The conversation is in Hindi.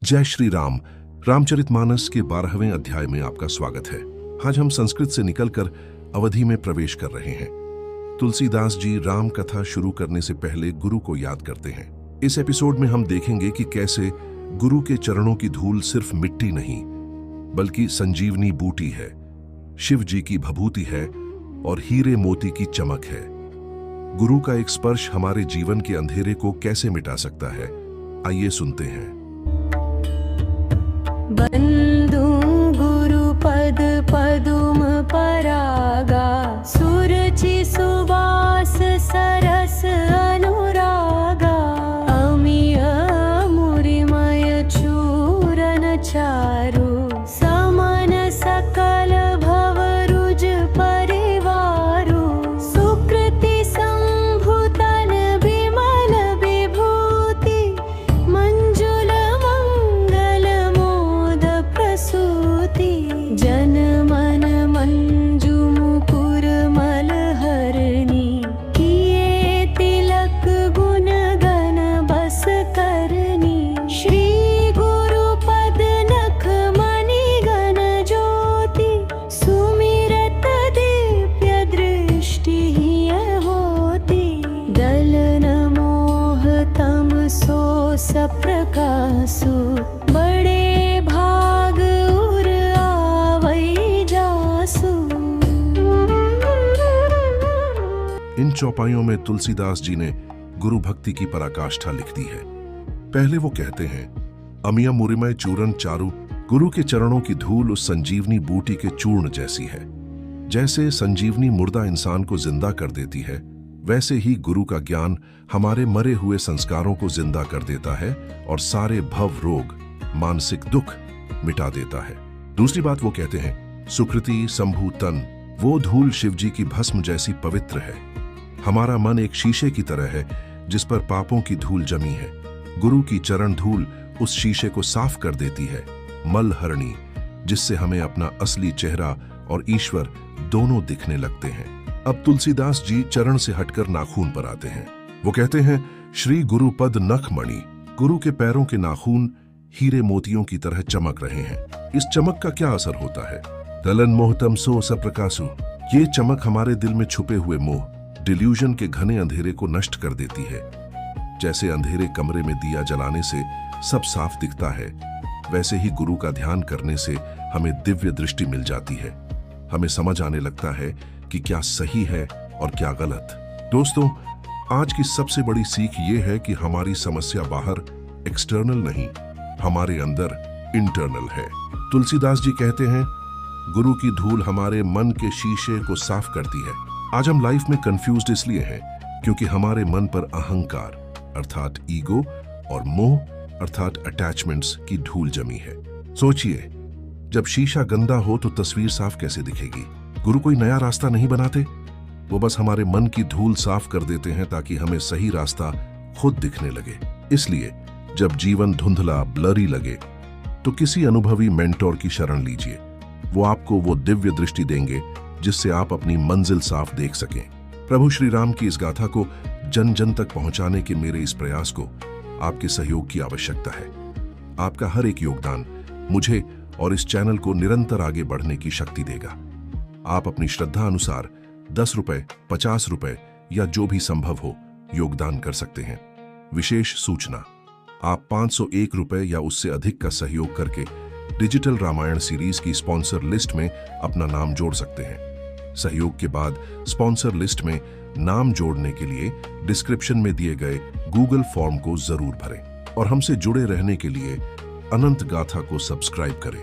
जय श्री राम। रामचरितमानस के 12वें अध्याय में आपका स्वागत है। आज हम संस्कृत से निकलकर अवधी में प्रवेश कर रहे हैं। तुलसीदास जी राम कथा शुरू करने से पहले गुरु को याद करते हैं। इस एपिसोड में हम देखेंगे कि कैसे गुरु के चरणों की धूल सिर्फ मिट्टी नहीं बल्कि संजीवनी बूटी है, शिव जी की भभूति है और हीरे मोती की चमक है। गुरु का एक स्पर्श हमारे जीवन के अंधेरे को कैसे मिटा सकता है, आइए सुनते हैं। बंधु गुरुपद पदुम परागा, सुरुचि सुवास सरस अनुरागा, अमिय मुरिमय चूरन चारु, समन सकल भवरुज परिवारु, सुकृति संभुतन विमल विभूति, मंजुल मंगल मोद प्रसूति, जन मन मंजु मुकुर मलहरणी, किए तिलक गुण गण बस करनी, श्री गुरुपद नख मणि गण ज्योति, सुमिरत दिव्य दृष्टि होती, दलन मोह तम सो सप्रकाशु, बड़े भाग उर आवै जासु। इन चौपाइयों में तुलसीदास जी ने गुरु भक्ति की पराकाष्ठा लिख दी है। पहले वो कहते हैं, अमिया मुरिमय चूरन चारु, गुरु के चरणों की धूल उस संजीवनी बूटी के चूर्ण जैसी है। जैसे संजीवनी मुर्दा इंसान को जिंदा कर देती है, वैसे ही गुरु का ज्ञान हमारे मरे हुए संस्कारों को जिंदा कर देता है और सारे भव रोग, मानसिक दुख मिटा देता है। दूसरी बात वो कहते हैं, सुकृति संभू तन, वो धूल शिवजी की भस्म जैसी पवित्र है। हमारा मन एक शीशे की तरह है जिस पर पापों की धूल जमी है। गुरु की चरण धूल उस शीशे को साफ कर देती है, मल हरणी, जिससे हमें अपना असली चेहरा और ईश्वर दोनों दिखने लगते हैं। अब तुलसीदास जी चरण से हटकर नाखून पर आते हैं। वो कहते हैं, श्री गुरुपद नख मणि, गुरु के पैरों के नाखून हीरे मोतियों की तरह चमक रहे हैं। इस चमक का क्या असर होता है? दलन मोहतम सो सप्रकाशु, ये चमक हमारे दिल में छुपे हुए मोह, डिल्यूजन के घने अंधेरे को नष्ट कर देती है। जैसे अंधेरे कमरे में दिया जलाने से सब साफ दिखता है, वैसे ही गुरु का ध्यान करने से हमें दिव्य दृष्टि मिल जाती है। हमें समझ आने लगता है कि क्या सही है और क्या गलत। दोस्तों, आज की सबसे बड़ी सीख ये है कि हमारी समस्या बाहर एक्सटर्नल नहीं, हमारे अंदर इंटरनल है। तुलसीदास जी कहते हैं, गुरु की धूल हमारे मन के शीशे को साफ करती है। आज हम लाइफ में कंफ्यूज्ड इसलिए हैं क्योंकि हमारे मन पर अहंकार अर्थात ईगो और मोह अर्थात अटैचमेंट्स की धूल जमी है। सोचिए, जब शीशा गंदा हो तो तस्वीर साफ कैसे दिखेगी? गुरु कोई नया रास्ता नहीं बनाते, वो बस हमारे मन की धूल साफ कर देते हैं ताकि हमें सही रास्ता खुद दिखने लगे। इसलिए जब जीवन धुंधला ब्लरी लगे तो किसी अनुभवी मेंटोर की शरण लीजिए। वो आपको वो दिव्य दृष्टि देंगे जिससे आप अपनी मंजिल साफ देख सकें। प्रभु श्री राम की इस गाथा को जन जन तक पहुंचाने के मेरे इस प्रयास को आपके सहयोग की आवश्यकता है। आपका हर एक योगदान मुझे और इस चैनल को निरंतर आगे बढ़ने की शक्ति देगा। आप अपनी श्रद्धा अनुसार 10 रुपए, 50 रुपए या जो भी संभव हो योगदान कर सकते हैं। विशेष सूचना, आप 501 रुपए या उससे अधिक का सहयोग करके डिजिटल रामायण सीरीज की स्पॉन्सर लिस्ट में अपना नाम जोड़ सकते हैं। सहयोग के बाद स्पॉन्सर लिस्ट में नाम जोड़ने के लिए डिस्क्रिप्शन में दिए गए गूगल फॉर्म को जरूर भरें और हमसे जुड़े रहने के लिए अनंत गाथा को सब्सक्राइब करें।